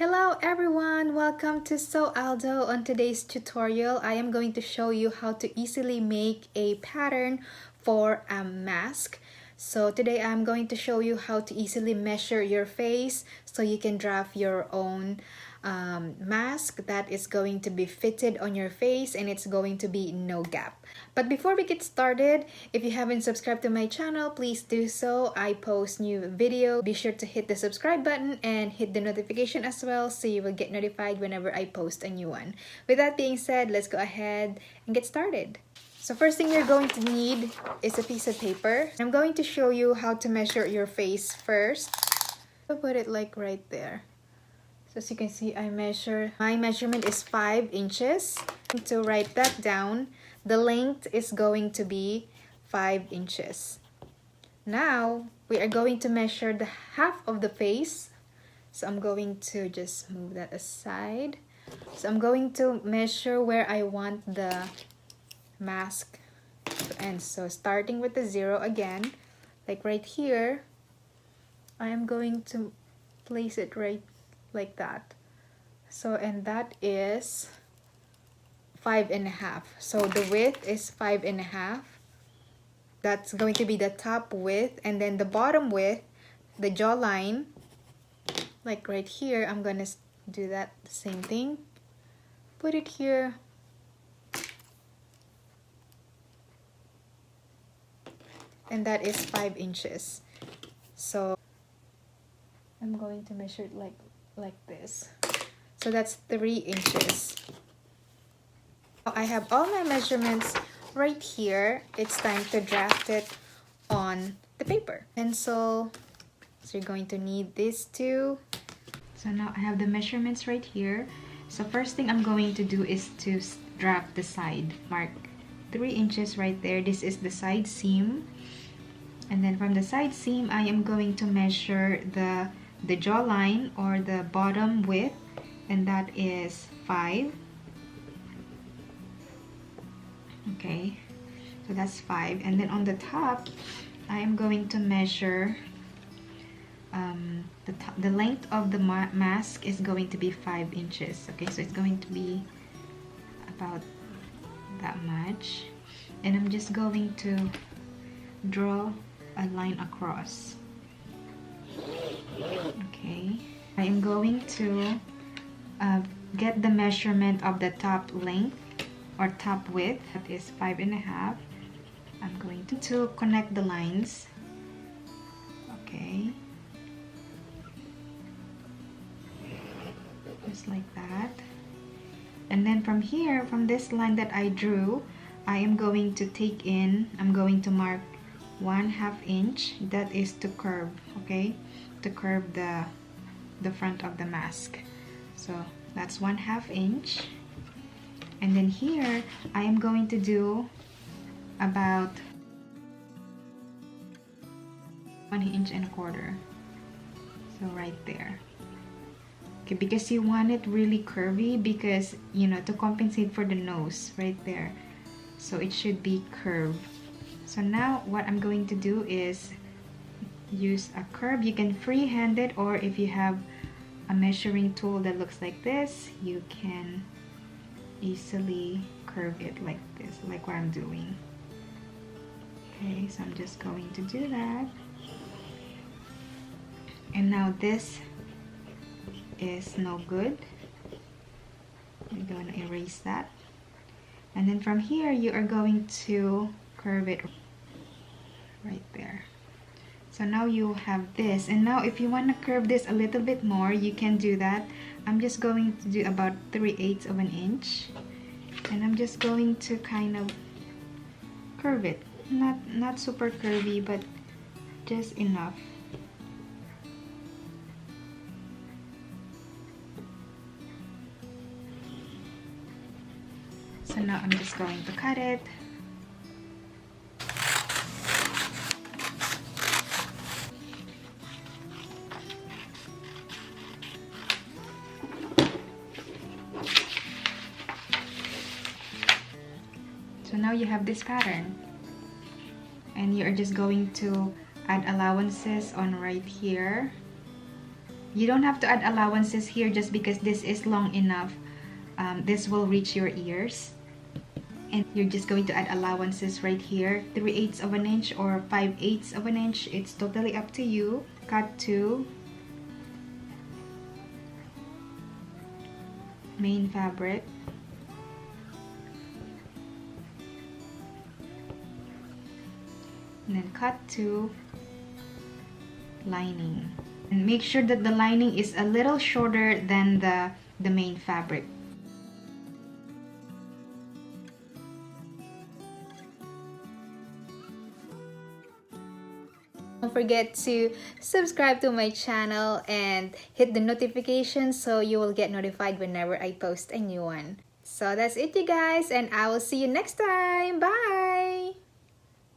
Hello everyone, welcome to Sew Aldo. On today's tutorial, I am going to show you how to easily make a pattern for a mask. So today I'm going to show you how to easily measure your face so you can draft your own mask that is going to be fitted on your face and it's going to be no gap. But before we get started, if you haven't subscribed to my channel, please do so. I post new video. Be sure to hit the subscribe button and hit the notification as well so you will get notified whenever I post a new one. With that being said, let's go ahead and get started. So first thing you're going to need is a piece of paper. I'm going to show you how to measure your face first. I'll put it like right there. So as you can see, my measurement is 5 inches. To write that down, the length is going to be 5 inches. Now, we are going to measure the half of the face. So I'm going to just move that aside. So I'm going to measure where I want the mask to end. So starting with the 0 again, like right here, I am going to place it right like that. So and that is 5.5. So the width is 5.5. That's going to be the top width, and then the bottom width, the jawline, like right here, I'm gonna do that the same thing. Put it here. And that is 5 inches. So I'm going to measure it like this. So that's 3 inches. Now I have all my measurements right here. It's time to draft it on the paper. Pencil. So you're going to need these two. So now I have the measurements right here. So first thing I'm going to do is to draft the side. Mark 3 inches right there. This is the side seam. And then from the side seam, I am going to measure the jawline or the bottom width, and that is 5. Okay, so that's 5. And then on the top, I am going to measure the length of the mask is going to be 5 inches. Okay, so it's going to be about that much. And I'm just going to draw a line across. Okay, I am going to get the measurement of the top length or top width. That is 5.5. I'm going to connect the lines. Okay, just like that. And then from here, from this line that I drew, I am going to I'm going to mark 1/2 inch. That is to curve, okay, to curve the front of the mask. So that's 1/2 inch. And then here I am going to do about 1.25 inches. So right there. Okay, because you want it really curvy, because you know, to compensate for the nose right there. So it should be curved. So now what I'm going to do is use a curve. You can freehand it, or if you have a measuring tool that looks like this, you can easily curve it like this, like what I'm doing. Okay, so I'm just going to do that. And now this is no good. I'm going to erase that. And then from here, you are going to curve it right there. So now you have this, and now if you want to curve this a little bit more, you can do that. I'm just going to do about 3/8 of an inch, and I'm just going to kind of curve it. Not super curvy, but just enough. So now I'm just going to cut it. So now you have this pattern, and you're just going to add allowances on right here. You don't have to add allowances here just because this is long enough. This will reach your ears. And you're just going to add allowances right here, 3/8 of an inch or 5/8 of an inch. It's totally up to you. Cut to main fabric. And then cut to lining. And make sure that the lining is a little shorter than the main fabric. Don't forget to subscribe to my channel and hit the notification so you will get notified whenever I post a new one. So that's it, you guys, and I will see you next time. Bye!